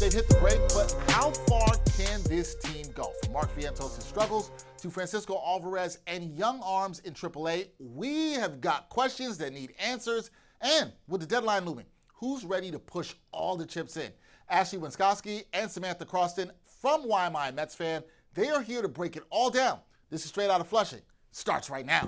they've hit the break, but how far can this team go? From Mark Vientos' struggles to Francisco Alvarez and young arms in AAA, we have got questions that need answers. And with the deadline looming, who's ready to push all the chips in? Ashley Wenskoski and Samantha Croston from Why Am I a Mets Fan? They are here to break it all down. This is Straight Outta Flushing. Starts right now.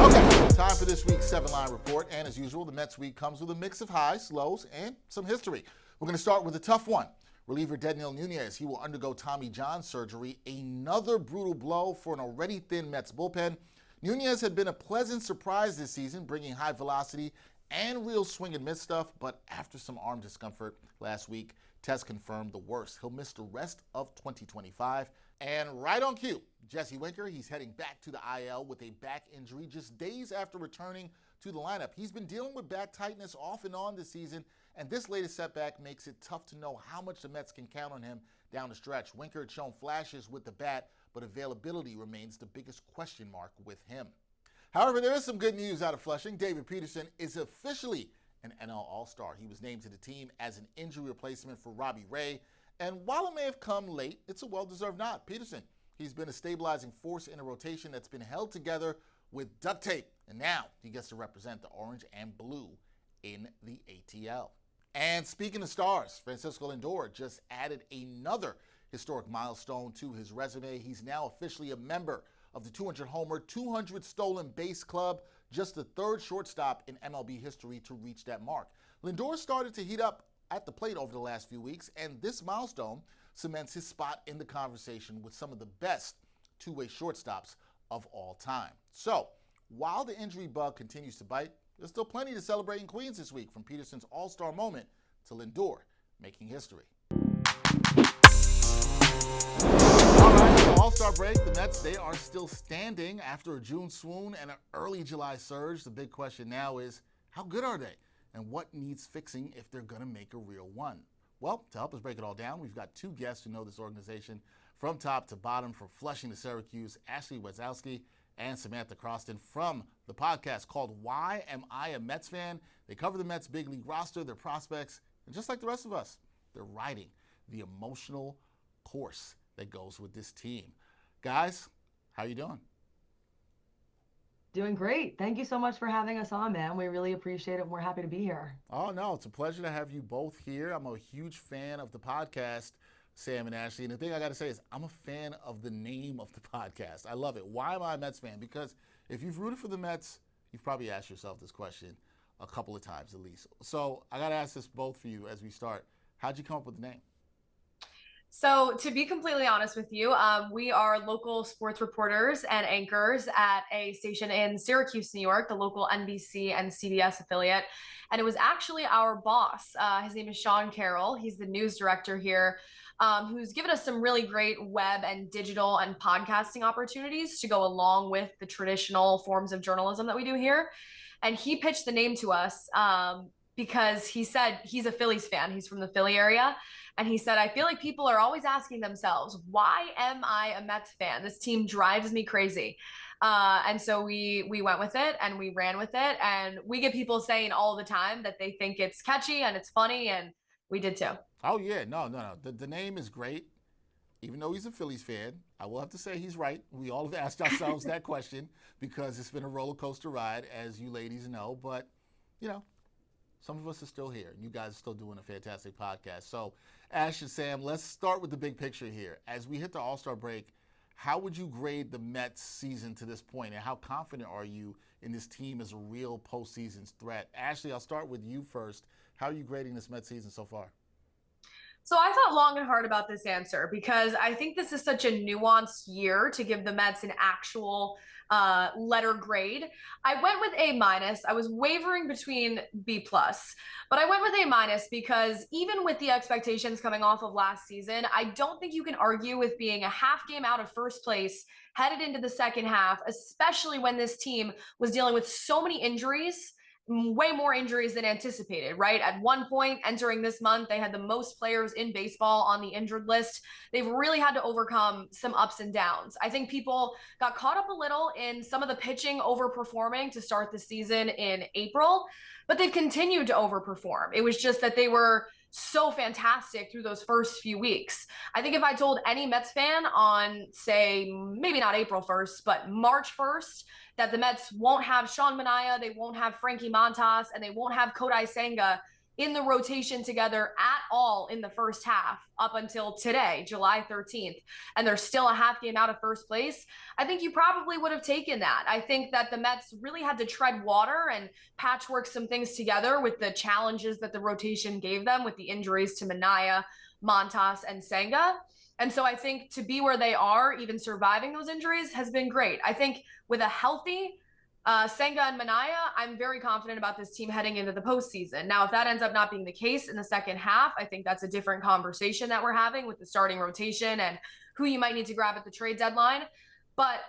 Okay, time for this week's 7-line report. And as usual, the Mets week comes with a mix of highs, lows, and some history. We're going to start with a tough one. Reliever Dedniel Nunez, he will undergo Tommy John surgery. Another brutal blow for an already thin Mets bullpen. Nunez had been a pleasant surprise this season, bringing high velocity and real swing and miss stuff. But after some arm discomfort last week, tests confirmed the worst. He'll miss the rest of 2025. And right on cue, Jesse Winker, he's heading back to the IL with a back injury just days after returning to the lineup. He's been dealing with back tightness off and on this season, and this latest setback makes it tough to know how much the Mets can count on him down the stretch. Winker had shown flashes with the bat, but availability remains the biggest question mark with him. However, there is some good news out of Flushing. David Peterson is officially an NL All-Star. He was named to the team as an injury replacement for Robbie Ray. And while it may have come late, it's a well-deserved nod. Peterson, he's been a stabilizing force in a rotation that's been held together with duct tape. And now he gets to represent the orange and blue in the ATL. And speaking of stars, Francisco Lindor just added another historic milestone to his resume. He's now officially a member of the 200-homer, 200 stolen-base club, just the third shortstop in MLB history to reach that mark. Lindor started to heat up at the plate over the last few weeks, and this milestone cements his spot in the conversation with some of the best two-way shortstops of all time. So, while the injury bug continues to bite, there's still plenty to celebrate in Queens this week, from Peterson's all-star moment to Lindor making history. All right, so all-star break, the Mets, they are still standing after a June swoon and an early July surge. The big question now is, how good are they? And what needs fixing if they're going to make a real one? Well, to help us break it all down, we've got two guests who know this organization from top to bottom, from Flushing to Syracuse, Ashley Wenskoski and Samantha Croston from the podcast called Why Am I a Mets Fan? They cover the Mets' big league roster, their prospects, and just like the rest of us, they're riding the emotional course that goes with this team. Guys, how you doing? Doing great. Thank you so much for having us on, man. We really appreciate it, and we're happy to be here. Oh, no, it's a pleasure to have you both here. I'm a huge fan of the podcast, Sam and Ashley. And the thing I got to say is I'm a fan of the name of the podcast. I love it. Why am I a Mets fan? Because if you've rooted for the Mets, you've probably asked yourself this question a couple of times at least. So I got to ask this both for you as we start. How'd you come up with the name? So to be completely honest with you, we are local sports reporters and anchors at a station in Syracuse, New York, the local NBC and CBS affiliate. And it was actually our boss. His name is Sean Carroll. He's the news director here, who's given us some really great web and digital and podcasting opportunities to go along with the traditional forms of journalism that we do here. And he pitched the name to us because he said he's a Phillies fan. He's from the Philly area. And he said, I feel like people are always asking themselves, why am I a Mets fan? This team drives me crazy. And so we went with it and we ran with it. And we get people saying all the time that they think it's catchy and it's funny. And we did too. Oh, yeah. No. The name is great. Even though he's a Phillies fan, I will have to say he's right. We all have asked ourselves that question because it's been a roller coaster ride, as you ladies know. But, you know, some of us are still here, and you guys are still doing a fantastic podcast. So, Ash and Sam, let's start with the big picture here. As we hit the All-Star break, how would you grade the Mets season to this point, and how confident are you in this team as a real postseason threat? Ashley, I'll start with you first. How are you grading this Mets season so far? So I thought long and hard about this answer because I think this is such a nuanced year to give the Mets an actual letter grade. I went with A-. I was wavering between B+, but I went with A- because even with the expectations coming off of last season, I don't think you can argue with being a half game out of first place headed into the second half, especially when this team was dealing with so many injuries way more injuries than anticipated, right? At one point entering this month, they had the most players in baseball on the injured list. They've really had to overcome some ups and downs. I think people got caught up a little in some of the pitching overperforming to start the season in April, but they've continued to overperform. It was just that they were so fantastic through those first few weeks. I think if I told any Mets fan on, say, maybe not April 1st, but March 1st, that the Mets won't have Sean Manaea, they won't have Frankie Montas, and they won't have Kodai Senga in the rotation together at all in the first half up until today, July 13th, and they're still a half game out of first place, I think you probably would have taken that. I think that the Mets really had to tread water and patchwork some things together with the challenges that the rotation gave them with the injuries to Manaea, Montas, and Senga. And so I think to be where they are, even surviving those injuries, has been great. I think with a healthy Senga and Manaea, I'm very confident about this team heading into the postseason. Now, if that ends up not being the case in the second half, I think that's a different conversation that we're having with the starting rotation and who you might need to grab at the trade deadline. But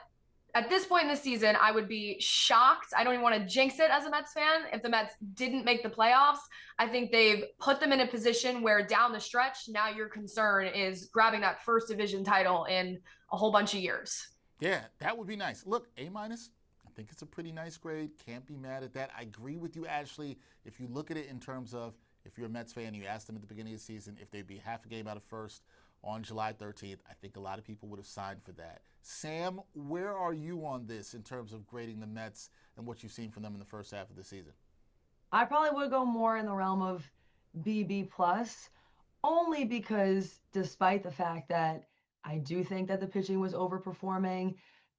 at this point in the season, I would be shocked. I don't even want to jinx it as a Mets fan if the Mets didn't make the playoffs. I think they've put them in a position where down the stretch, now your concern is grabbing that first division title in a whole bunch of years. Yeah, that would be nice. Look, A-, I think it's a pretty nice grade. Can't be mad at that. I agree with you, Ashley. If you look at it in terms of if you're a Mets fan, you asked them at the beginning of the season if they'd be half a game out of first on July 13th, I think a lot of people would have signed for that. Sam, where are you on this in terms of grading the Mets and what you've seen from them in the first half of the season? I probably would go more in the realm of BB plus, only because despite the fact that I do think that the pitching was overperforming,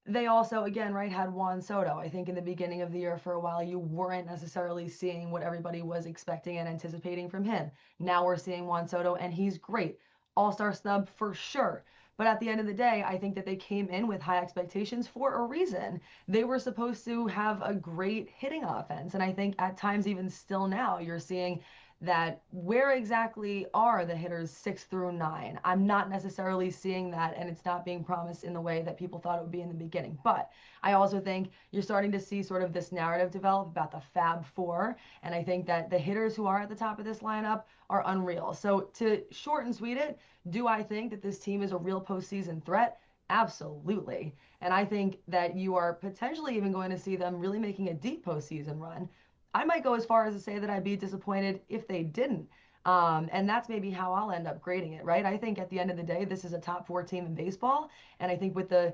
they also, again, right, had Juan Soto. I think in the beginning of the year for a while, you weren't necessarily seeing what everybody was expecting and anticipating from him. Now we're seeing Juan Soto, and he's great. All-star snub for sure. But at the end of the day, I think that they came in with high expectations for a reason. They were supposed to have a great hitting offense. And I think at times, even still now, you're seeing that where exactly are the hitters 6 through 9? I'm not necessarily seeing that, and it's not being promised in the way that people thought it would be in the beginning. But I also think you're starting to see sort of this narrative develop about the Fab Four, and I think that the hitters who are at the top of this lineup are unreal. So to short and sweet it, do I think that this team is a real postseason threat? Absolutely. And I think that you are potentially even going to see them really making a deep postseason run. I might go as far as to say that I'd be disappointed if they didn't. And that's maybe how I'll end up grading it, right? I think at the end of the day, this is a top 4 team in baseball. And I think with the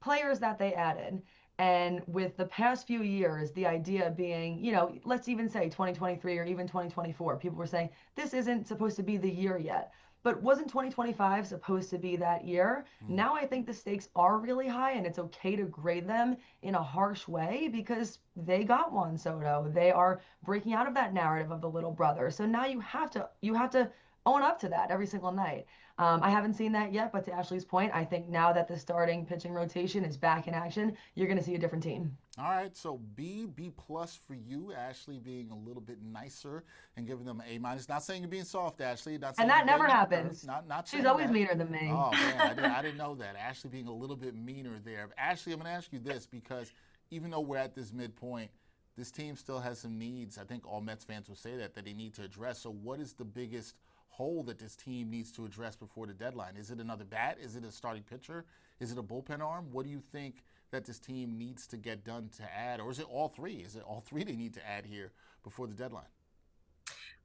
players that they added and with the past few years, the idea being, you know, let's even say 2023 or even 2024, people were saying this isn't supposed to be the year yet. But wasn't 2025 supposed to be that year? Now I think the stakes are really high, and it's okay to grade them in a harsh way because they got Juan Soto. They are breaking out of that narrative of the little brother. So now you have to own up to that every single night. I haven't seen that yet, but to Ashley's point, I think now that the starting pitching rotation is back in action, you're going to see a different team. All right, so B plus for you, Ashley being a little bit nicer and giving them A-. Not saying you're being soft, Ashley. Not saying and that never happens. Not She's always meaner than me. Oh, man, I didn't know that. Ashley being a little bit meaner there. Ashley, I'm going to ask you this because even though we're at this midpoint, this team still has some needs. I think all Mets fans will say that they need to address. So what is the biggest hole that this team needs to address before the deadline? Is it another bat? Is it a starting pitcher? Is it a bullpen arm? What do you think that this team needs to get done to add? Or is it all three? Is it all three they need to add here before the deadline?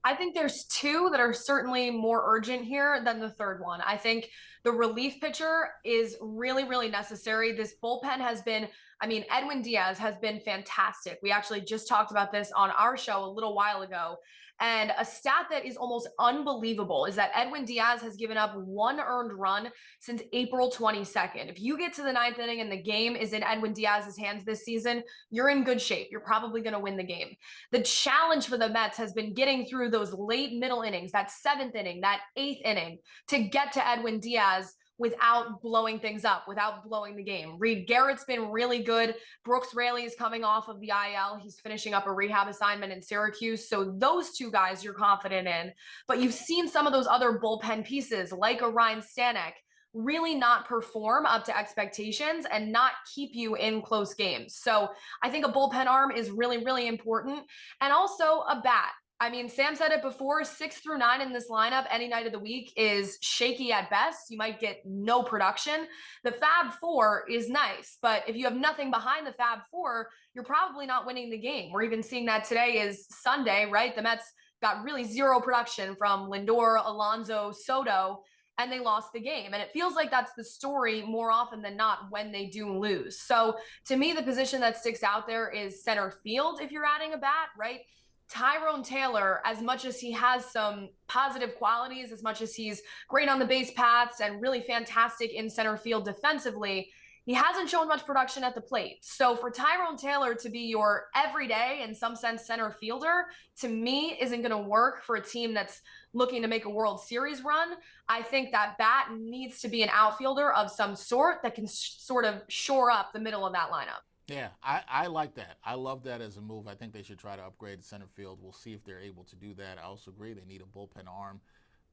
I think there's 2 that are certainly more urgent here than the third one. I think the relief pitcher is really, really necessary. This bullpen has been, Edwin Diaz has been fantastic. We actually just talked about this on our show a little while ago. And a stat that is almost unbelievable is that Edwin Diaz has given up 1 earned run since April 22nd. If you get to the 9th inning and the game is in Edwin Diaz's hands this season, you're in good shape. You're probably going to win the game. The challenge for the Mets has been getting through those late middle innings, that 7th inning, that 8th inning, to get to Edwin Diaz without blowing things up, without blowing the game. Reed Garrett's been really good. Brooks Raley is coming off of the IL. He's finishing up a rehab assignment in Syracuse. So those 2 guys you're confident in. But you've seen some of those other bullpen pieces like a Ryan Stanek, really not perform up to expectations and not keep you in close games. So I think a bullpen arm is really, really important. And also a bat. I mean, Sam said it before, 6 through 9 in this lineup any night of the week is shaky at best. You might get no production. The Fab Four is nice, but if you have nothing behind the Fab Four, you're probably not winning the game. We're even seeing that today is Sunday, right? The Mets got really zero production from Lindor, Alonso, Soto, and they lost the game. And it feels like that's the story more often than not when they do lose. So to me, the position that sticks out there is center field if you're adding a bat, right? Tyrone Taylor, as much as he has some positive qualities, as much as he's great on the base paths and really fantastic in center field defensively, he hasn't shown much production at the plate. So for Tyrone Taylor to be your everyday, in some sense, center fielder, to me, isn't going to work for a team that's looking to make a World Series run. I think that bat needs to be an outfielder of some sort that can sort of shore up the middle of that lineup. Yeah, I like that. I love that as a move. I think they should try to upgrade the center field. We'll see if they're able to do that. I also agree they need a bullpen arm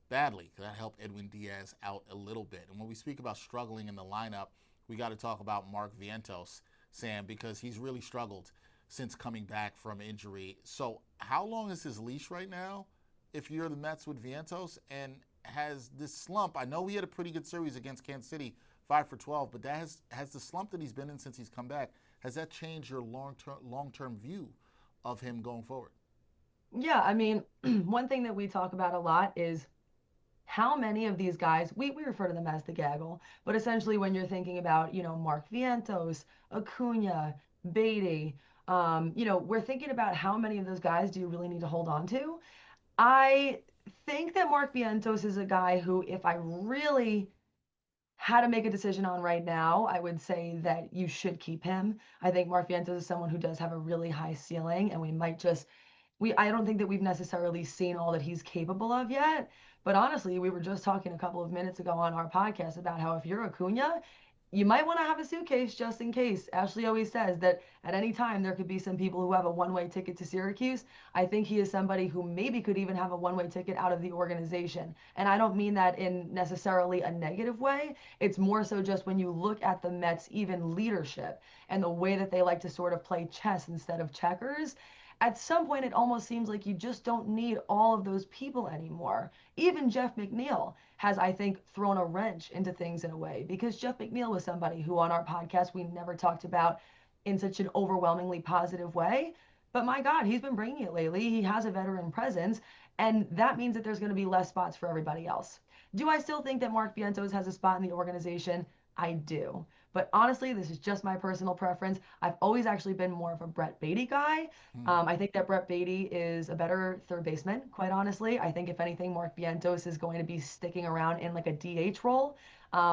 badly. That helped Edwin Diaz out a little bit. And when we speak about struggling in the lineup, we got to talk about Mark Vientos, Sam, because he's really struggled since coming back from injury. So how long is his leash right now if you're the Mets with Vientos? And has this slump, I know he had a pretty good series against Kansas City, 5 for 12, but that has the slump that he's been in since he's come back, has that changed your long-term view of him going forward? Yeah, I mean, one thing that we talk about a lot is how many of these guys, we refer to them as the gaggle, but essentially when you're thinking about, Mark Vientos, Acuna, Beatty, we're thinking about how many of those guys do you really need to hold on to? I think that Mark Vientos is a guy who, if I really had to make a decision on right now, I would say that you should keep him. I think Mark Vientos is someone who does have a really high ceiling, and we might just I don't think that we've necessarily seen all that he's capable of yet. But honestly, we were just talking a couple of minutes ago on our podcast about how if you're Acuna, you might want to have a suitcase just in case. Ashley always says that at any time there could be some people who have a one-way ticket to Syracuse. I think he is somebody who maybe could even have a one-way ticket out of the organization. And I don't mean that in necessarily a negative way. It's more so just when you look at the Mets' even leadership and the way that they like to sort of play chess instead of checkers. At some point, it almost seems like you just don't need all of those people anymore. Even Jeff McNeil has, I think, thrown a wrench into things in a way, because Jeff McNeil was somebody who on our podcast we never talked about in such an overwhelmingly positive way. But my God, he's been bringing it lately. He has a veteran presence, and that means that there's going to be less spots for everybody else. Do I still think that Mark Vientos has a spot in the organization? I do. But honestly, this is just my personal preference. I've always actually been more of a Brett Beatty guy. I think that Brett Beatty is a better third baseman, quite honestly. I think if anything, Mark Vientos is going to be sticking around in like a DH role.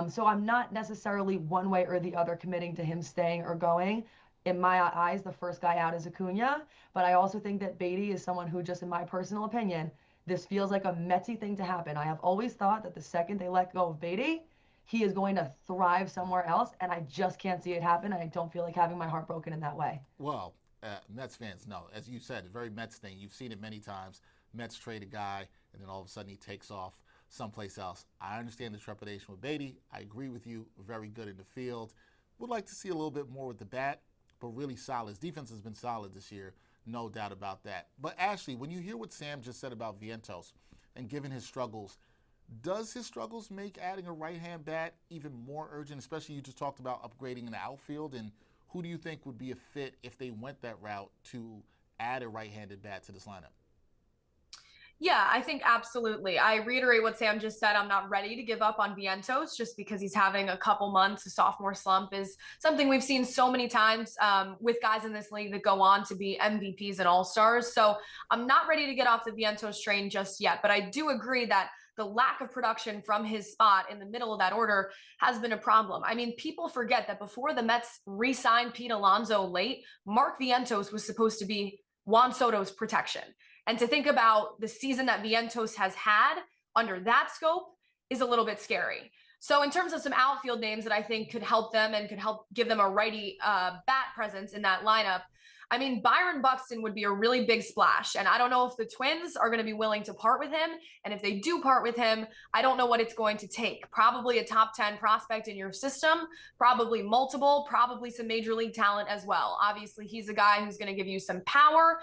So I'm not necessarily one way or the other committing to him staying or going. In my eyes, the first guy out is Acuna. But I also think that Beatty is someone who, just in my personal opinion, this feels like a Metsy thing to happen. I have always thought that the second they let go of Beatty, he is going to thrive somewhere else, and I just can't see it happen, and I don't feel like having my heart broken in that way. Well, Mets fans know, as you said, a very Mets thing. You've seen it many times. Mets trade a guy, and then all of a sudden he takes off someplace else. I understand the trepidation with Beatty. I agree with you. Very good in the field. Would like to see a little bit more with the bat, but really solid. His defense has been solid this year, no doubt about that. But Ashley, when you hear what Sam just said about Vientos, and given his struggles, does his struggles make adding a right-hand bat even more urgent, especially you just talked about upgrading in the outfield? And who do you think would be a fit if they went that route to add a right-handed bat to this lineup? Yeah, I think absolutely. I reiterate what Sam just said. I'm not ready to give up on Vientos just because he's having a couple months. A sophomore slump is something we've seen so many times with guys in this league that go on to be MVPs and All-Stars. So I'm not ready to get off the Vientos train just yet, but I do agree that the lack of production from his spot in the middle of that order has been a problem. I mean, people forget that before the Mets re-signed Pete Alonso late, Mark Vientos was supposed to be Juan Soto's protection. And to think about the season that Vientos has had under that scope is a little bit scary. So in terms of some outfield names that I think could help them and could help give them a righty bat presence in that lineup, I mean, Byron Buxton would be a really big splash. And I don't know if the Twins are going to be willing to part with him. And if they do part with him, I don't know what it's going to take. Probably a top 10 prospect in your system, probably multiple, probably some major league talent as well. Obviously, he's a guy who's going to give you some power.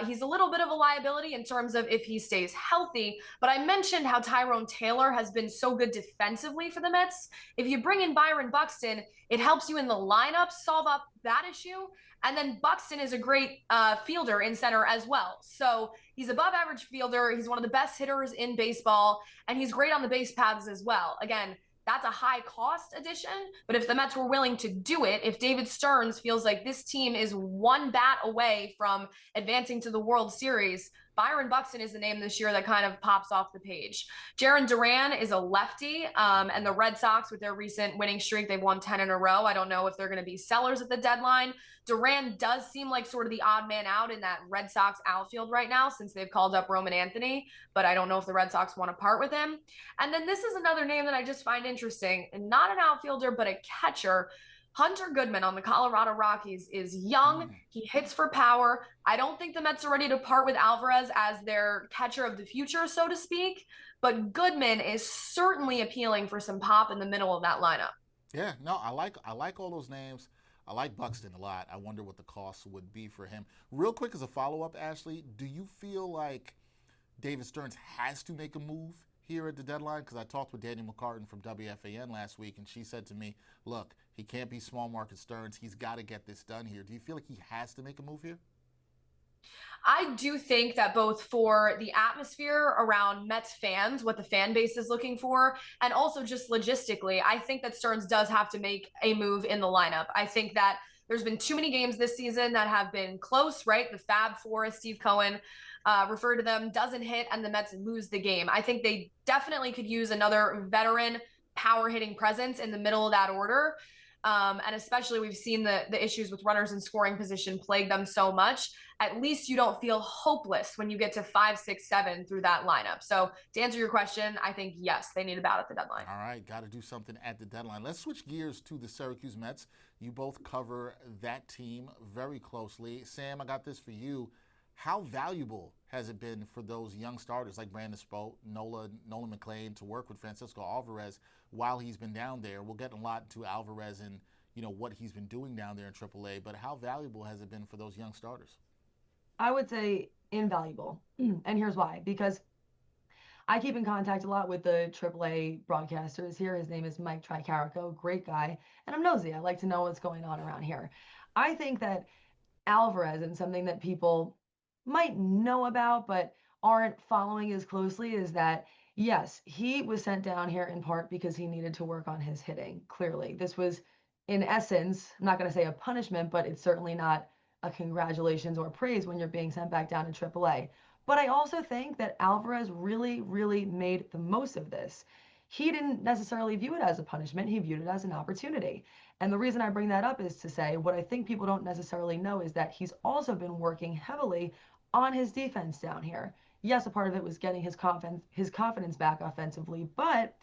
He's a little bit of a liability in terms of if he stays healthy. But I mentioned how Tyrone Taylor has been so good defensively for the Mets. If you bring in Byron Buxton, it helps you in the lineup solve up that issue. And then Buxton is a great fielder in center as well. So he's above average fielder. He's one of the best hitters in baseball, and he's great on the base paths as well. Again, that's a high cost addition, but if the Mets were willing to do it, if David Stearns feels like this team is one bat away from advancing to the World Series, Byron Buxton is the name this year that kind of pops off the page. Jarren Duran is a lefty, and the Red Sox, with their recent winning streak, they've won 10 in a row. I don't know if they're going to be sellers at the deadline. Duran does seem like sort of the odd man out in that Red Sox outfield right now since they've called up Roman Anthony, but I don't know if the Red Sox want to part with him. And then this is another name that I just find interesting, and not an outfielder, but a catcher. Hunter Goodman on the Colorado Rockies is young. He hits for power. I don't think the Mets are ready to part with Alvarez as their catcher of the future, so to speak, but Goodman is certainly appealing for some pop in the middle of that lineup. Yeah, no, I like all those names. I like Buxton a lot. I wonder what the cost would be for him. Real quick as a follow-up, Ashley, do you feel like David Stearns has to make a move here at the deadline? Because I talked with Daniel McCartan from WFAN last week, and she said to me, look, he can't be small market Stearns. He's got to get this done here. Do you feel like he has to make a move here? I do think that both for the atmosphere around Mets fans, what the fan base is looking for, and also just logistically, I think that Stearns does have to make a move in the lineup. I think that there's been too many games this season that have been close, right? The Fab Four, as Steve Cohen referred to them, doesn't hit and the Mets lose the game. I think they definitely could use another veteran power hitting presence in the middle of that order. And especially we've seen the issues with runners in scoring position plague them so much. At least you don't feel hopeless when you get to 5, 6, 7 through that lineup. So to answer your question, I think, yes, they need a bat at the deadline. All right, got to do something at the deadline. Let's switch gears to the Syracuse Mets. You both cover that team very closely. Sam, I got this for you. How valuable has it been for those young starters like Brandon Sproat, Nolan McLean to work with Francisco Alvarez while he's been down there? We'll get a lot to Alvarez and what he's been doing down there in AAA, but how valuable has it been for those young starters? I would say invaluable. And here's why. Because I keep in contact a lot with the AAA broadcasters here. His name is Mike Tricarico, great guy. And I'm nosy. I like to know what's going on around here. I think that Alvarez, and something that people might know about but aren't following as closely, is that yes, he was sent down here in part because he needed to work on his hitting. Clearly, this was in essence, I'm not going to say a punishment, but it's certainly not a congratulations or praise when you're being sent back down to AAA. But I also think that Alvarez really, really made the most of this. He didn't necessarily view it as a punishment. He viewed it as an opportunity. And the reason I bring that up is to say what I think people don't necessarily know is that he's also been working heavily on his defense down here. Yes, a part of it was getting his confidence back offensively, but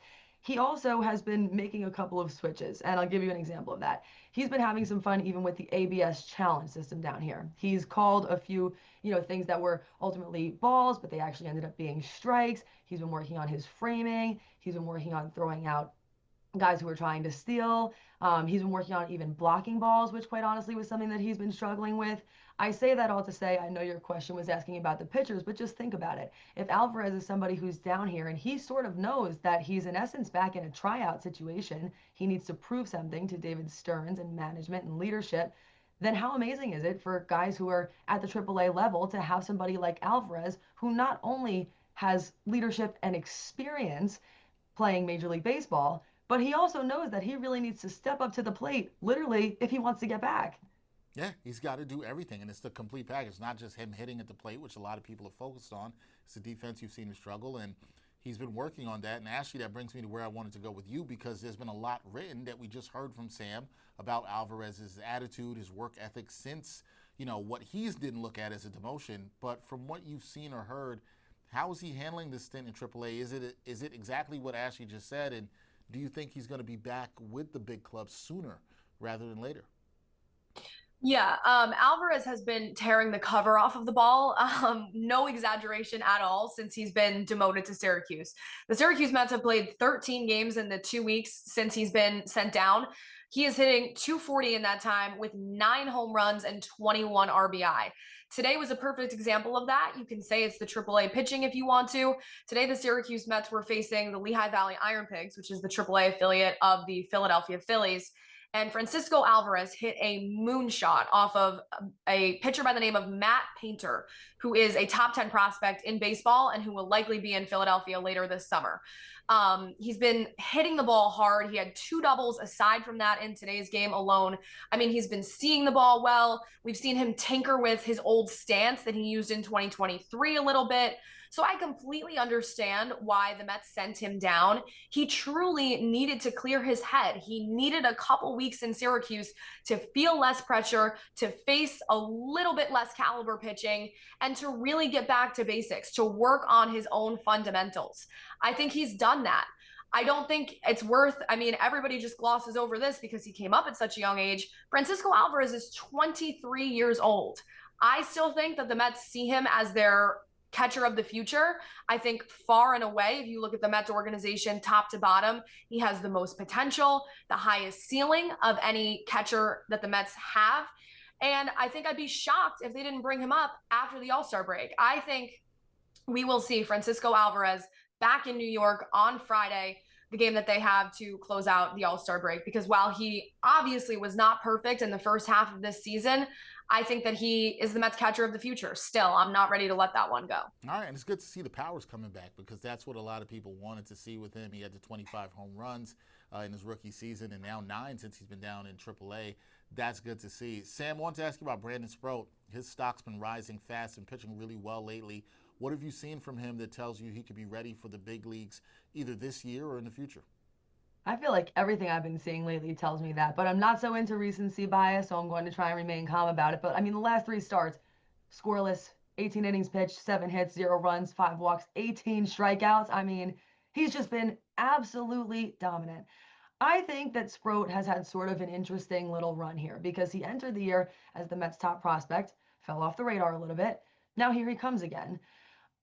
he also has been making a couple of switches, and I'll give you an example of that. He's been having some fun even with the ABS challenge system down here. He's called a few, things that were ultimately balls, but they actually ended up being strikes. He's been working on his framing. He's been working on throwing out guys who were trying to steal. He's been working on even blocking balls, which quite honestly was something that he's been struggling with. I say that all to say, I know your question was asking about the pitchers, but just think about it. If Alvarez is somebody who's down here and he sort of knows that he's in essence back in a tryout situation, he needs to prove something to David Stearns and management and leadership, then how amazing is it for guys who are at the AAA level to have somebody like Alvarez who not only has leadership and experience playing Major League Baseball, but he also knows that he really needs to step up to the plate, literally, if he wants to get back. Yeah, he's got to do everything, and it's the complete package, not just him hitting at the plate, which a lot of people have focused on. It's the defense you've seen him struggle, and he's been working on that. And actually, that brings me to where I wanted to go with you, because there's been a lot written that we just heard from Sam about Alvarez's attitude, his work ethic since, what he didn't look at as a demotion. But from what you've seen or heard, how is he handling this stint in AAA? Is it exactly what Ashley just said, and do you think he's going to be back with the big club sooner rather than later? Yeah, Alvarez has been tearing the cover off of the ball. No exaggeration at all since he's been demoted to Syracuse. The Syracuse Mets have played 13 games in the 2 weeks since he's been sent down. He is hitting 240 in that time with 9 home runs and 21 RBI. Today was a perfect example of that. You can say it's the AAA pitching if you want to. Today, the Syracuse Mets were facing the Lehigh Valley Iron Pigs, which is the AAA affiliate of the Philadelphia Phillies. And Francisco Alvarez hit a moonshot off of a pitcher by the name of Matt Painter, who is a top 10 prospect in baseball and who will likely be in Philadelphia later this summer. He's been hitting the ball hard. He had 2 doubles aside from that in today's game alone. I mean, he's been seeing the ball well. We've seen him tinker with his old stance that he used in 2023 a little bit. So I completely understand why the Mets sent him down. He truly needed to clear his head. He needed a couple weeks in Syracuse to feel less pressure, to face a little bit less caliber pitching, and to really get back to basics, to work on his own fundamentals. I think he's done that. I don't think it's worth, I mean, everybody just glosses over this because he came up at such a young age. Francisco Alvarez is 23 years old. I still think that the Mets see him as their catcher of the future. I think far and away, if you look at the Mets organization top to bottom, he has the most potential, the highest ceiling of any catcher that the Mets have. And I think I'd be shocked if they didn't bring him up after the All-Star break. I think we will see Francisco Alvarez back in New York on Friday, the game that they have to close out the All-Star break, because while he obviously was not perfect in the first half of this season, I think that he is the Mets catcher of the future. Still, I'm not ready to let that one go. All right, and it's good to see the powers coming back because that's what a lot of people wanted to see with him. He had the 25 home runs in his rookie season and now 9 since he's been down in AAA. That's good to see. Sam, I wanted to ask you about Brandon Sproat. His stock's been rising fast and pitching really well lately. What have you seen from him that tells you he could be ready for the big leagues either this year or in the future? I feel like everything I've been seeing lately tells me that, but I'm not so into recency bias, so I'm going to try and remain calm about it. But I mean, the last 3 starts, scoreless, 18 innings pitched, 7 hits, 0 runs, 5 walks, 18 strikeouts. I mean, he's just been absolutely dominant. I think that Sproat has had sort of an interesting little run here because he entered the year as the Mets' top prospect, fell off the radar a little bit. Now here he comes again.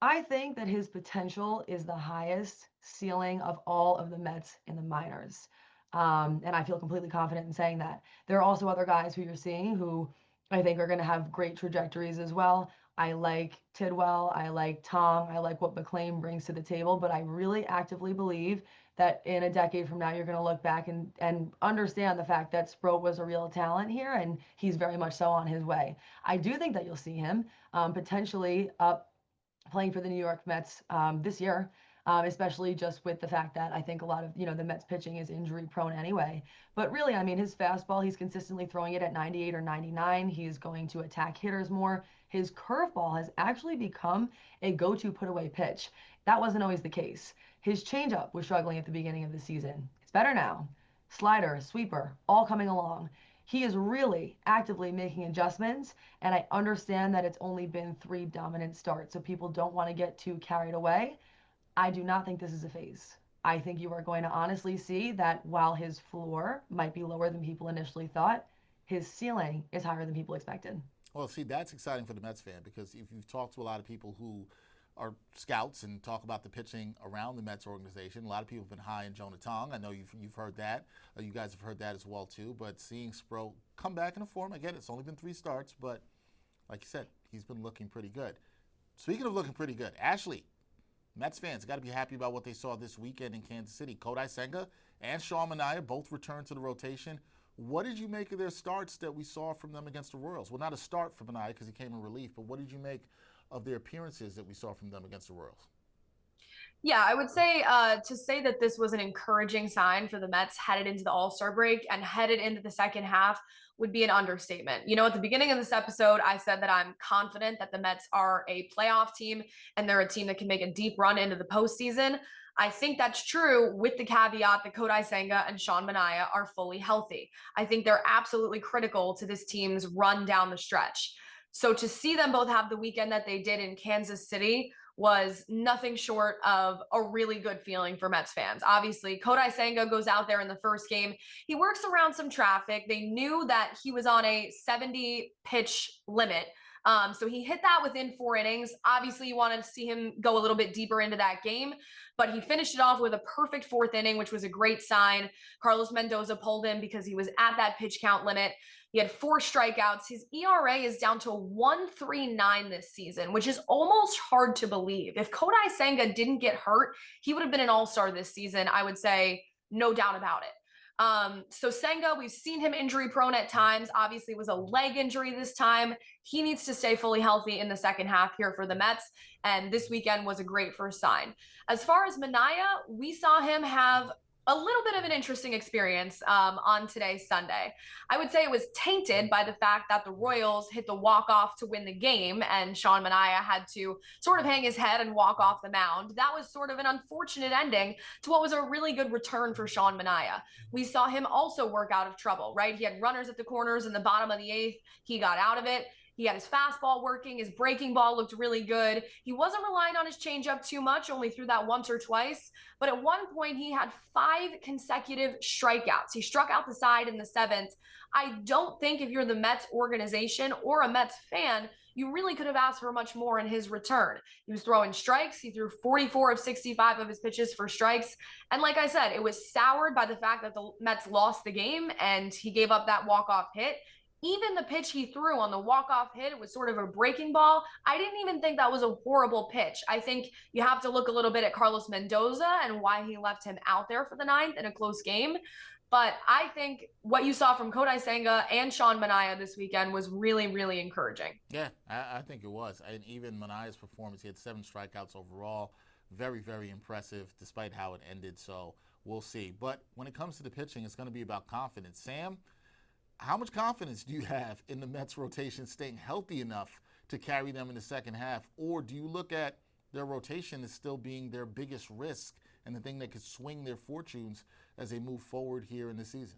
I think that his potential is the highest ceiling of all of the Mets in the minors. And I feel completely confident in saying that. There are also other guys who you're seeing who I think are going to have great trajectories as well. I like Tidwell. I like Tom. I like what McLean brings to the table. But I really actively believe that in a decade from now, you're going to look back and understand the fact that Sproat was a real talent here, and he's very much so on his way. I do think that you'll see him potentially up playing for the New York Mets this year, especially just with the fact that I think a lot of, the Mets pitching is injury prone anyway. But really, I mean, his fastball, he's consistently throwing it at 98 or 99. He's going to attack hitters more. His curveball has actually become a go-to put-away pitch. That wasn't always the case. His changeup was struggling at the beginning of the season. It's better now. Slider, sweeper, all coming along. He is really actively making adjustments, and I understand that it's only been 3 dominant starts, so people don't want to get too carried away. I do not think this is a phase. I think you are going to honestly see that while his floor might be lower than people initially thought, his ceiling is higher than people expected. Well, see, that's exciting for the Mets fan because if you've talked to a lot of people who are scouts and talk about the pitching around the Mets organization, a lot of people have been high in Jonah Tong. I know you've heard that. You guys have heard that as well, too. But seeing Sproat come back in a form, I get it. It's only been 3 starts, but like you said, he's been looking pretty good. Speaking of looking pretty good, Ashley, Mets fans got to be happy about what they saw this weekend in Kansas City. Kodai Senga and Sean Manaea both returned to the rotation. What did you make of their starts that we saw from them against the Royals? Well, not a start for Manaea because he came in relief, but what did you make of their appearances that we saw from them against the Royals? Yeah, I would say to say that this was an encouraging sign for the Mets headed into the All-Star break and headed into the second half would be an understatement. At the beginning of this episode, I said that I'm confident that the Mets are a playoff team and they're a team that can make a deep run into the postseason. I think that's true with the caveat that Kodai Senga and Sean Manaea are fully healthy. I think they're absolutely critical to this team's run down the stretch. So to see them both have the weekend that they did in Kansas City was nothing short of a really good feeling for Mets fans. Obviously, Kodai Senga goes out there in the first game. He works around some traffic. They knew that he was on a 70 pitch limit. So he hit that within 4 innings. Obviously, you wanted to see him go a little bit deeper into that game, but he finished it off with a perfect 4th inning, which was a great sign. Carlos Mendoza pulled him because he was at that pitch count limit. He had 4 strikeouts. His ERA is down to 1.39 this season, which is almost hard to believe. If Kodai Senga didn't get hurt, he would have been an all-star this season, I would say, no doubt about it. So Senga, we've seen him injury prone at times. Obviously, it was a leg injury this time. He needs to stay fully healthy in the second half here for the Mets, and this weekend was a great first sign. As far as Manaea, we saw him have a little bit of an interesting experience on today's Sunday. I would say it was tainted by the fact that the Royals hit the walk-off to win the game, and Sean Manaea had to sort of hang his head and walk off the mound. That was sort of an unfortunate ending to what was a really good return for Sean Manaea. We saw him also work out of trouble, right? He had runners at the corners in the bottom of the 8th. He got out of it. He had his fastball working. His breaking ball looked really good. He wasn't relying on his changeup too much, only threw that once or twice. But at one point, he had 5 consecutive strikeouts. He struck out the side in the 7th. I don't think if you're the Mets organization or a Mets fan, you really could have asked for much more in his return. He was throwing strikes. He threw 44 of 65 of his pitches for strikes. And like I said, it was soured by the fact that the Mets lost the game and he gave up that walk-off hit. Even the pitch he threw on the walk-off hit, it was sort of a breaking ball. I didn't even think that was a horrible pitch. I think you have to look a little bit at Carlos Mendoza and why he left him out there for the 9th in a close game. But I think what you saw from Kodai Senga and Sean Manaea this weekend was really, really encouraging. Yeah, I think it was. And even Manaea's performance, he had 7 strikeouts overall. Very, very impressive despite how it ended. So we'll see. But when it comes to the pitching, it's going to be about confidence. Sam, how much confidence do you have in the Mets rotation staying healthy enough to carry them in the second half? Or do you look at their rotation as still being their biggest risk and the thing that could swing their fortunes as they move forward here in the season?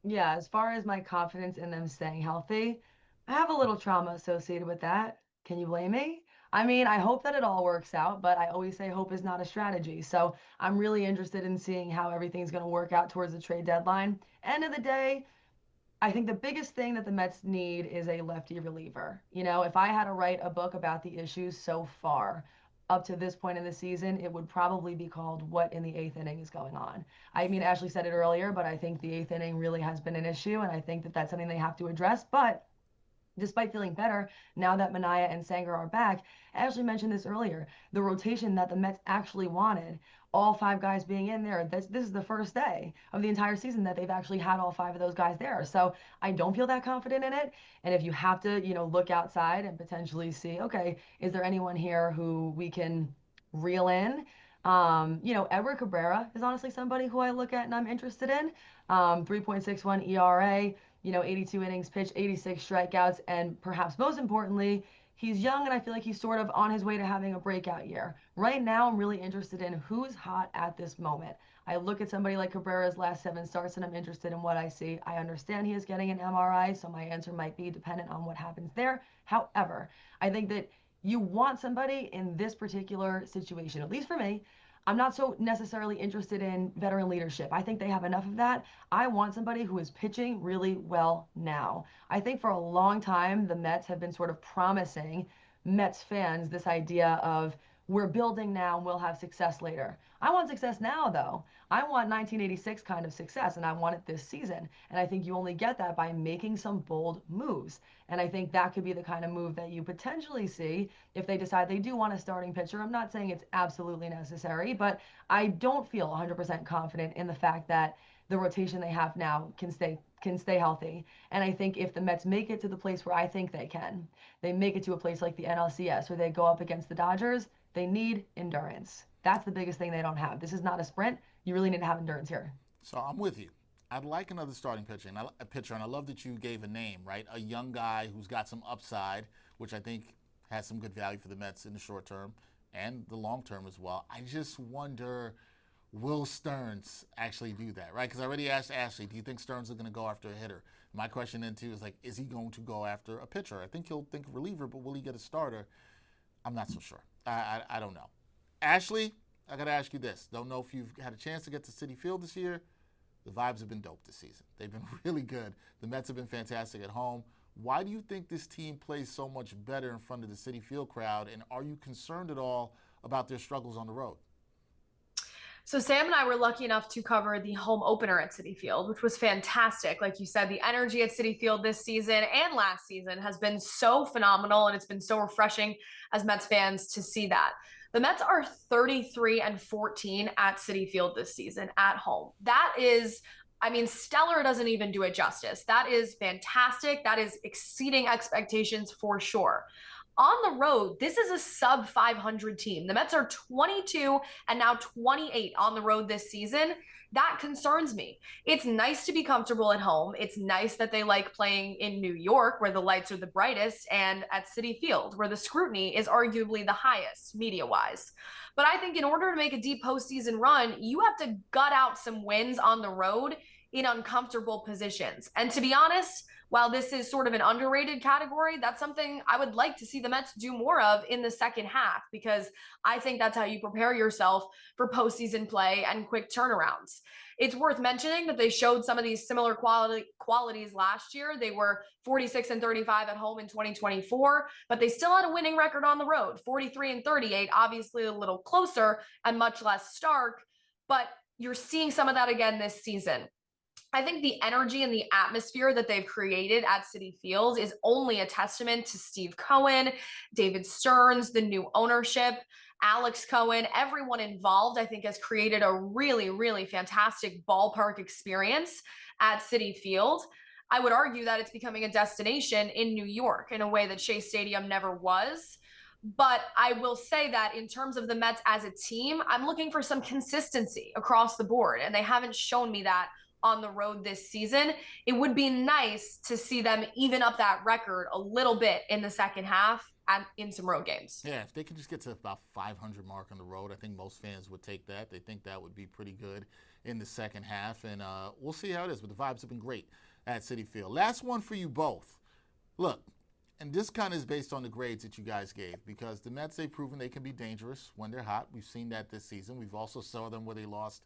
Yeah, as far as my confidence in them staying healthy, I have a little trauma associated with that. Can you blame me? I mean, I hope that it all works out, but I always say hope is not a strategy. So I'm really interested in seeing how everything's going to work out towards the trade deadline. End of the day, I think the biggest thing that the Mets need is a lefty reliever. You know, if I had to write a book about the issues so far up to this point in the season, it would probably be called What in the 8th Inning is Going On. I mean, Ashley said it earlier, but I think the 8th inning really has been an issue, and I think that that's something they have to address. But despite feeling better, now that Manaea and Sanger are back, Ashley mentioned this earlier, the rotation that the Mets actually wanted, all 5 guys being in there, this is the first day of the entire season that they've actually had all 5 of those guys there. So I don't feel that confident in it. And if you have to, look outside and potentially see, okay, is there anyone here who we can reel in? Edward Cabrera is honestly somebody who I look at and I'm interested in. 3.61 ERA, 82 innings pitched, 86 strikeouts, and perhaps most importantly, he's young and I feel like he's sort of on his way to having a breakout year. Right now, I'm really interested in who's hot at this moment. I look at somebody like Cabrera's last 7 starts and I'm interested in what I see. I understand he is getting an MRI, so my answer might be dependent on what happens there. However, I think that you want somebody in this particular situation, at least for me. I'm not so necessarily interested in veteran leadership. I think they have enough of that. I want somebody who is pitching really well now. I think for a long time, the Mets have been sort of promising Mets fans this idea of we're building now and we'll have success later. I want success now, though. I want 1986 kind of success, and I want it this season. And I think you only get that by making some bold moves. And I think that could be the kind of move that you potentially see if they decide they do want a starting pitcher. I'm not saying it's absolutely necessary, but I don't feel 100% confident in the fact that the rotation they have now can stay healthy. And I think if the Mets make it to the place where I think they can, they make it to a place like the NLCS where they go up against the Dodgers, they need endurance. That's the biggest thing they don't have. This is not a sprint. You really need to have endurance here. So I'm with you. I'd like another starting pitcher, and I love that you gave a name, right? A young guy who's got some upside, which I think has some good value for the Mets in the short term and the long term as well. I just wonder, will Stearns actually do that, right? Because I already asked Ashley, do you think Stearns is going to go after a hitter? My question then, too, is is he going to go after a pitcher? I think he'll think reliever, but will he get a starter? I'm not so sure. I don't know. Ashley, I got to ask you this. Don't know if you've had a chance to get to Citi Field this year. The vibes have been dope this season. They've been really good. The Mets have been fantastic at home. Why do you think this team plays so much better in front of the Citi Field crowd, and are you concerned at all about their struggles on the road? So Sam and I were lucky enough to cover the home opener at Citi Field, which was fantastic. Like you said, the energy at Citi Field this season and last season has been so phenomenal, and it's been so refreshing as Mets fans to see that. The Mets are 33-14 at Citi Field this season at home. That is, I mean, stellar doesn't even do it justice. That is fantastic. That is exceeding expectations for sure. On the road, this is a sub 500 team. The Mets are 22 and now 28 on the road this season. That concerns me. It's nice to be comfortable at home. It's nice that they like playing in New York, where the lights are the brightest, and at Citi Field, where the scrutiny is arguably the highest media-wise. But I think in order to make a deep postseason run, you have to gut out some wins on the road in uncomfortable positions. And to be honest, while this is sort of an underrated category, that's something I would like to see the Mets do more of in the second half, because I think that's how you prepare yourself for postseason play and quick turnarounds. It's worth mentioning that they showed some of these similar qualities last year. They were 46-35 at home in 2024, but they still had a winning record on the road, 43-38, obviously a little closer and much less stark, but you're seeing some of that again this season. I think the energy and the atmosphere that they've created at Citi Field is only a testament to Steve Cohen, David Stearns, the new ownership, Alex Cohen, everyone involved, I think, has created a really, really fantastic ballpark experience at Citi Field. I would argue that it's becoming a destination in New York in a way that Shea Stadium never was. But I will say that in terms of the Mets as a team, I'm looking for some consistency across the board, and they haven't shown me that on the road this season. It would be nice to see them even up that record a little bit in the second half and in some road games. Yeah, if they could just get to about 500 mark on the road, I think most fans would take that. They think that would be pretty good in the second half, and we'll see how it is. But the vibes have been great at Citi Field. Last one for you both. Look, and this kind of is based on the grades that you guys gave, because the Mets, they've proven they can be dangerous when they're hot. We've seen that this season. We've also saw them where they lost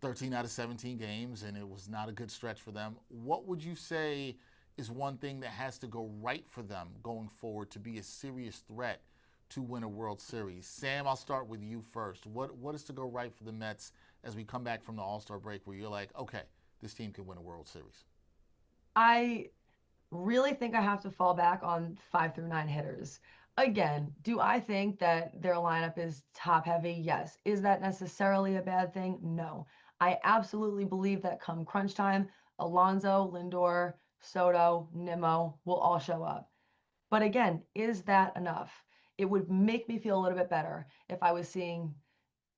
13 out of 17 games, and it was not a good stretch for them. What would you say is one thing that has to go right for them going forward to be a serious threat to win a World Series? Sam, I'll start with you first. What is to go right for the Mets as we come back from the All-Star break where you're like, okay, this team can win a World Series? I really think I have to fall back on 5 through 9 hitters. Again, do I think that their lineup is top heavy? Yes. Is that necessarily a bad thing? No. I absolutely believe that come crunch time, Alonso, Lindor, Soto, Nimmo will all show up. But again, is that enough? It would make me feel a little bit better if I was seeing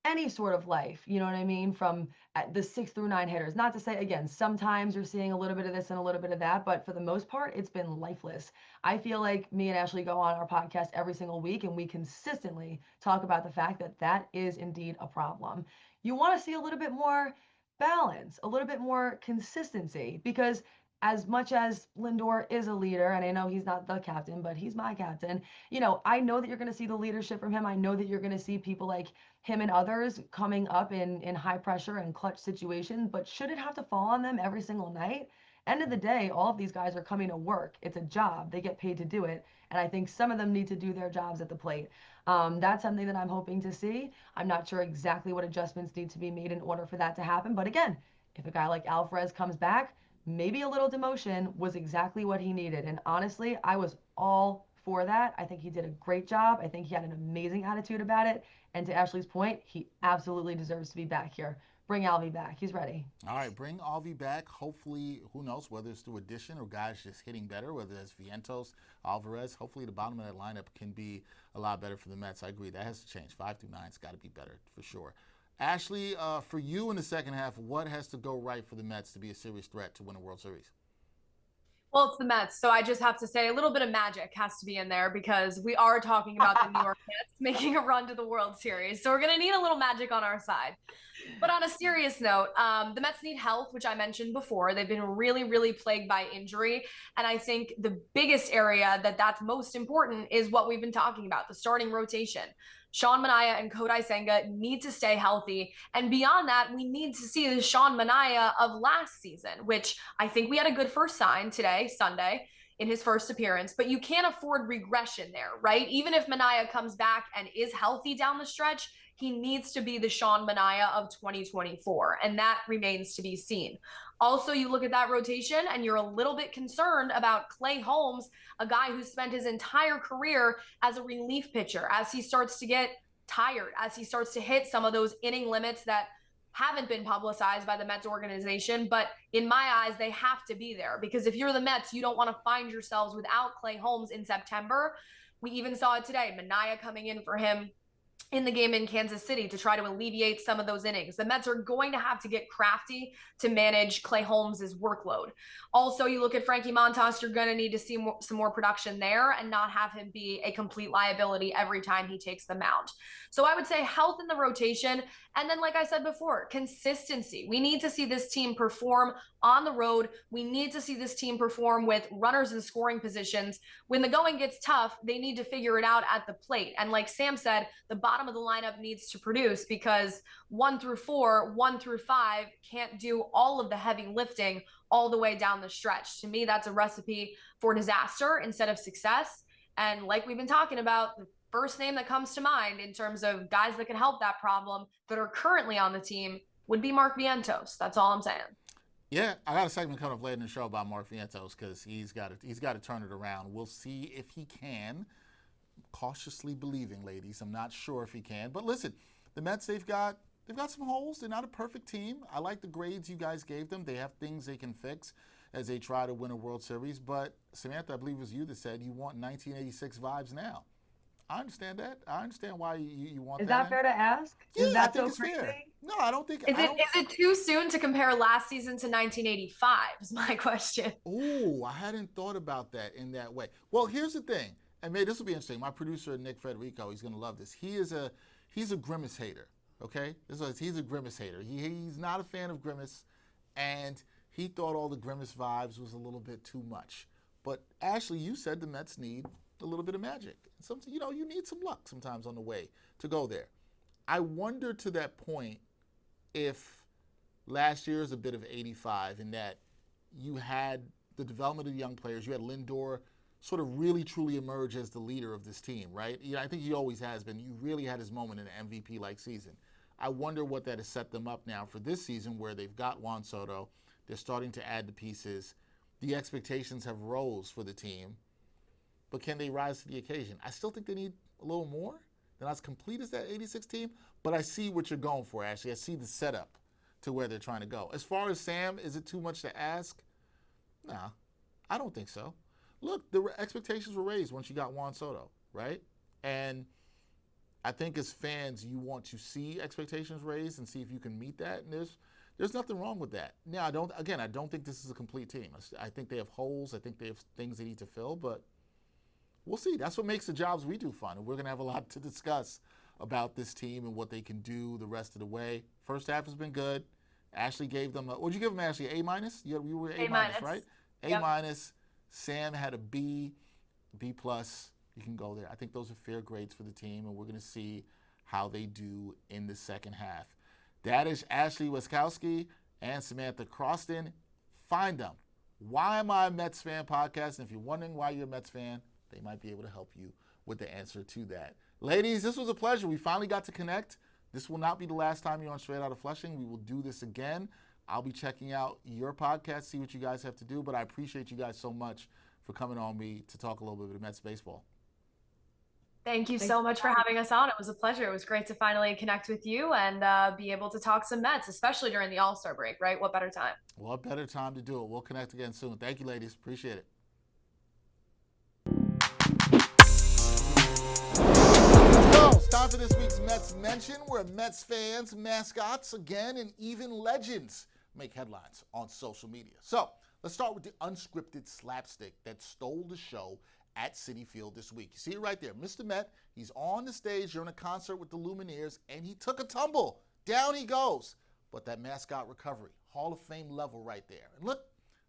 any sort of life, you know what I mean, from the 6 through 9 hitters. Not to say, again, sometimes you're seeing a little bit of this and a little bit of that, but for the most part, it's been lifeless. I feel like me and Ashley go on our podcast every single week, and we consistently talk about the fact that that is indeed a problem. You want to see a little bit more balance, a little bit more consistency, because as much as Lindor is a leader, and I know he's not the captain, but he's my captain, you know, I know that you're going to see the leadership from him. I know that you're going to see people like him and others coming up in high pressure and clutch situations, but should it have to fall on them every single night? End of the day, all of these guys are coming to work. It's a job. They get paid to do it. And I think some of them need to do their jobs at the plate. That's something that I'm hoping to see. I'm not sure exactly what adjustments need to be made in order for that to happen. But again, if a guy like Alvarez comes back, maybe a little demotion was exactly what he needed. And honestly, I was all for that. I think he did a great job. I think he had an amazing attitude about it. And to Ashley's point, he absolutely deserves to be back here. Bring Alvy back. He's ready. All right, bring Alvy back. Hopefully, who knows, whether it's through addition or guys just hitting better, whether it's Vientos, Alvarez. Hopefully the bottom of that lineup can be a lot better for the Mets. I agree. That has to change. 5 through 9's got to be better for sure. Ashley, for you in the second half, what has to go right for the Mets to be a serious threat to win a World Series? Well, it's the Mets, so I just have to say a little bit of magic has to be in there, because we are talking about the New York Mets making a run to the World Series. So we're going to need a little magic on our side. But on a serious note, the Mets need health, which I mentioned before. They've been really, really plagued by injury. And I think the biggest area that's most important is what we've been talking about, the starting rotation. Sean Manaea and Kodai Senga need to stay healthy. And beyond that, we need to see the Sean Manaea of last season, which I think we had a good first sign today, Sunday, in his first appearance. But you can't afford regression there, right? Even if Manaea comes back and is healthy down the stretch, he needs to be the Sean Manaea of 2024, and that remains to be seen. Also, you look at that rotation and you're a little bit concerned about Clay Holmes, a guy who spent his entire career as a relief pitcher, as he starts to get tired, as he starts to hit some of those inning limits that haven't been publicized by the Mets organization, but in my eyes, they have to be there, because if you're the Mets, you don't want to find yourselves without Clay Holmes in September. We even saw it today, Manaea coming in for him in the game in Kansas City to try to alleviate some of those innings. The Mets are going to have to get crafty to manage Clay Holmes' workload. Also, you look at Frankie Montas, you're going to need to see some more production there and not have him be a complete liability every time he takes the mound. So I would say health in the rotation. And then, like I said before, consistency. We need to see this team perform on the road. We need to see this team perform with runners in scoring positions. When the going gets tough, they need to figure it out at the plate. And like Sam said, the bottom of the lineup needs to produce, because 1 through 4, 1 through 5 can't do all of the heavy lifting all the way down the stretch. To me, that's a recipe for disaster instead of success. And like we've been talking about, the first name that comes to mind in terms of guys that can help that problem that are currently on the team would be Mark Vientos. That's all I'm saying. Yeah, I got a segment coming up later in the show about Mark Vientos, because he's got to turn it around. We'll see if he can. Cautiously believing, ladies. I'm not sure if he can. But listen, the Mets, they've got some holes. They're not a perfect team. I like the grades you guys gave them. They have things they can fix as they try to win a World Series. But Samantha, I believe it was you that said you want 1986 vibes now. I understand that. I understand why you want that. Is that fair to ask? Yeah, Is that I think so it's crazy? fair. No, I don't think. Is it too soon to compare last season to 1985 is my question. Oh, I hadn't thought about that in that way. Well, here's the thing, and maybe this will be interesting. My producer, Nick Federico, he's going to love this. He's a Grimace hater, okay? He's a Grimace hater. He's not a fan of Grimace, and he thought all the Grimace vibes was a little bit too much. But Ashley, you said the Mets need a little bit of magic. You need some luck sometimes on the way to go there. I wonder to that point if last year is a bit of 85 in that you had the development of the young players. You had Lindor sort of really truly emerge as the leader of this team, right? I think he always has been. You really had his moment in an MVP-like season. I wonder what that has set them up now for this season, where they've got Juan Soto. They're starting to add the pieces. The expectations have rose for the team. But can they rise to the occasion? I still think they need a little more. They're not as complete as that 86 team, but I see what you're going for, Ashley. I see the setup to where they're trying to go. As far as Sam, is it too much to ask? Nah, I don't think so. Look, the expectations were raised once you got Juan Soto, right? And I think as fans, you want to see expectations raised and see if you can meet that. And there's nothing wrong with that. Now, I don't think this is a complete team. I think they have holes. I think they have things they need to fill, but we'll see. That's what makes the jobs we do fun. And we're going to have a lot to discuss about this team and what they can do the rest of the way. First half has been good. Ashley gave them what did you give them, Ashley? A-? You were A-, right? Yep. A-. Sam had a B, B+. You can go there. I think those are fair grades for the team, and we're going to see how they do in the second half. That is Ashley Wenskoski and Samantha Croston. Find them. Why Am I a Mets Fan podcast? And if you're wondering why you're a Mets fan, they might be able to help you with the answer to that. Ladies, this was a pleasure. We finally got to connect. This will not be the last time you're on Straight Outta Flushing. We will do this again. I'll be checking out your podcast, see what you guys have to do, but I appreciate you guys so much for coming on me to talk a little bit of Mets baseball. Thank you so much for having us on. It was a pleasure. It was great to finally connect with you and be able to talk some Mets, especially during the All-Star break, right? What better time? What better time to do it? We'll connect again soon. Thank you, ladies. Appreciate it. So, it's time for this week's Mets Mention, where Mets fans, mascots, again, and even legends make headlines on social media. So, let's start with the unscripted slapstick that stole the show at Citi Field this week. You see it right there. Mr. Met, he's on the stage during a concert with the Lumineers, and he took a tumble. Down he goes. But that mascot recovery, Hall of Fame level right there. And look,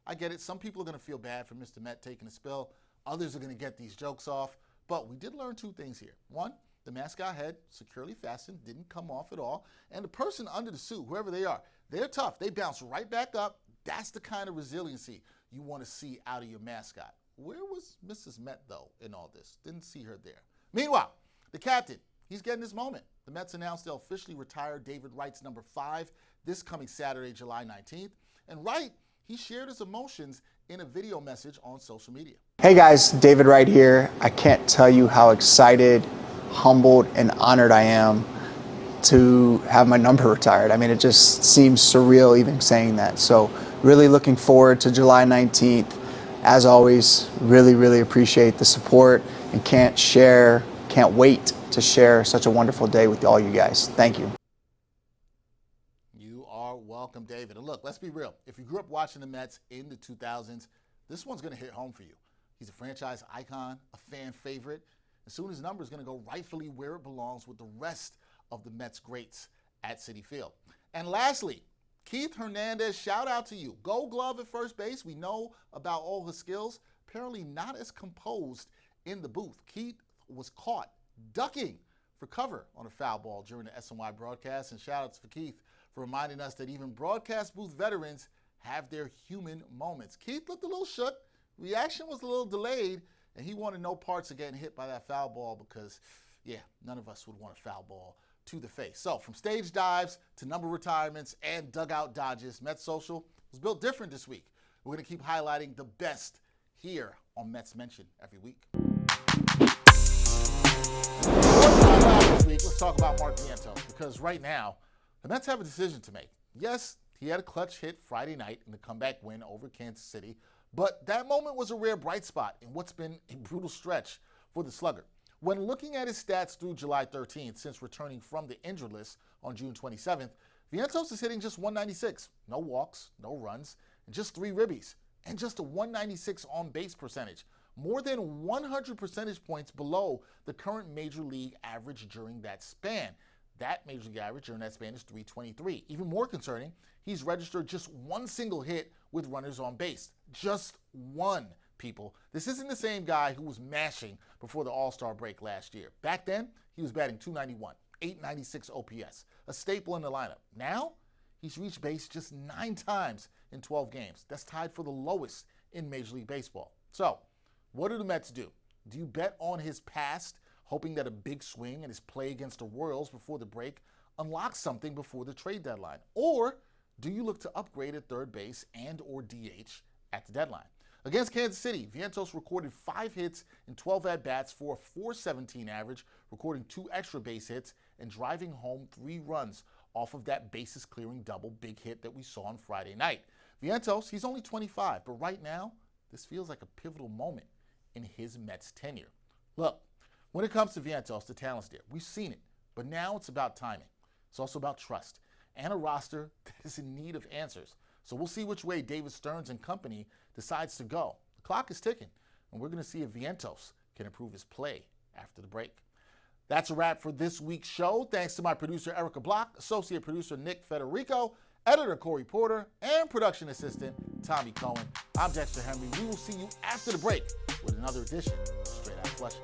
I get it. Some people are going to feel bad for Mr. Met taking a spill. Others are going to get these jokes off. But we did learn two things here. One, The mascot head securely fastened, didn't come off at all. And the person under the suit, whoever they are, they're tough. They bounce right back up. That's the kind of resiliency you want to see out of your mascot. Where was Mrs. Met, though, in all this? Didn't see her there. Meanwhile, the captain, he's getting his moment. The Mets announced they'll officially retire David Wright's number 5 this coming Saturday, July 19th. And Wright, he shared his emotions in a video message on social media. Hey guys, David Wright here. I can't tell you how excited, humbled, and honored I am to have my number retired. I mean, it just seems surreal even saying that. So really looking forward to July 19th. As always, really appreciate the support and can't wait to share such a wonderful day with all you guys. Thank you. You are welcome, David. And look, let's be real. If you grew up watching the Mets in the 2000s, this one's going to hit home for you. He's a franchise icon, a fan favorite. And soon his number is going to go rightfully where it belongs with the rest of the Mets greats at Citi Field. And lastly, Keith Hernandez, shout out to you. Gold Glove at first base. We know about all his skills. Apparently not as composed in the booth. Keith was caught ducking for cover on a foul ball during the SNY broadcast. And shout outs for Keith for reminding us that even broadcast booth veterans have their human moments. Keith looked a little shook. Reaction was a little delayed, and he wanted no parts of getting hit by that foul ball because, yeah, none of us would want a foul ball to the face. So from stage dives to number retirements and dugout dodges, Mets Social was built different this week. We're going to keep highlighting the best here on Mets Mention every week. This week, let's talk about Mark Vientos, because right now, the Mets have a decision to make. Yes, he had a clutch hit Friday night in the comeback win over Kansas City, but that moment was a rare bright spot in what's been a brutal stretch for the slugger. When looking at his stats through July 13th, since returning from the injured list on June 27th, Vientos is hitting just 196. No walks, no runs, and just 3 ribbies, and just a 196 on-base percentage. More than 100 percentage points below the current Major League average during that span. That Major League average during that span is 323. Even more concerning, he's registered just 1 single hit with runners on base. Just 1. People, this isn't the same guy who was mashing before the All-Star break last year. Back then, he was batting .291, .896 OPS, a staple in the lineup. Now, he's reached base just 9 times in 12 games. That's tied for the lowest in Major League Baseball. So, what do the Mets do? Do you bet on his past, hoping that a big swing in his play against the Royals before the break unlocks something before the trade deadline? Or do you look to upgrade at third base and or DH at the deadline? Against Kansas City, Vientos recorded 5 hits and 12 at-bats for a .417 average, recording 2 extra base hits and driving home 3 runs off of that bases-clearing double big hit that we saw on Friday night. Vientos, he's only 25, but right now, this feels like a pivotal moment in his Mets tenure. Look, when it comes to Vientos, the talent's there. We've seen it, but now it's about timing. It's also about trust and a roster that is in need of answers. So we'll see which way David Stearns and company decides to go. The clock is ticking, and we're going to see if Vientos can improve his play after the break. That's a wrap for this week's show. Thanks to my producer, Erica Block, associate producer, Nick Federico, editor, Corey Porter, and production assistant, Tommy Cohen. I'm Dexter Henry. We will see you after the break with another edition of Straight Out Flushing.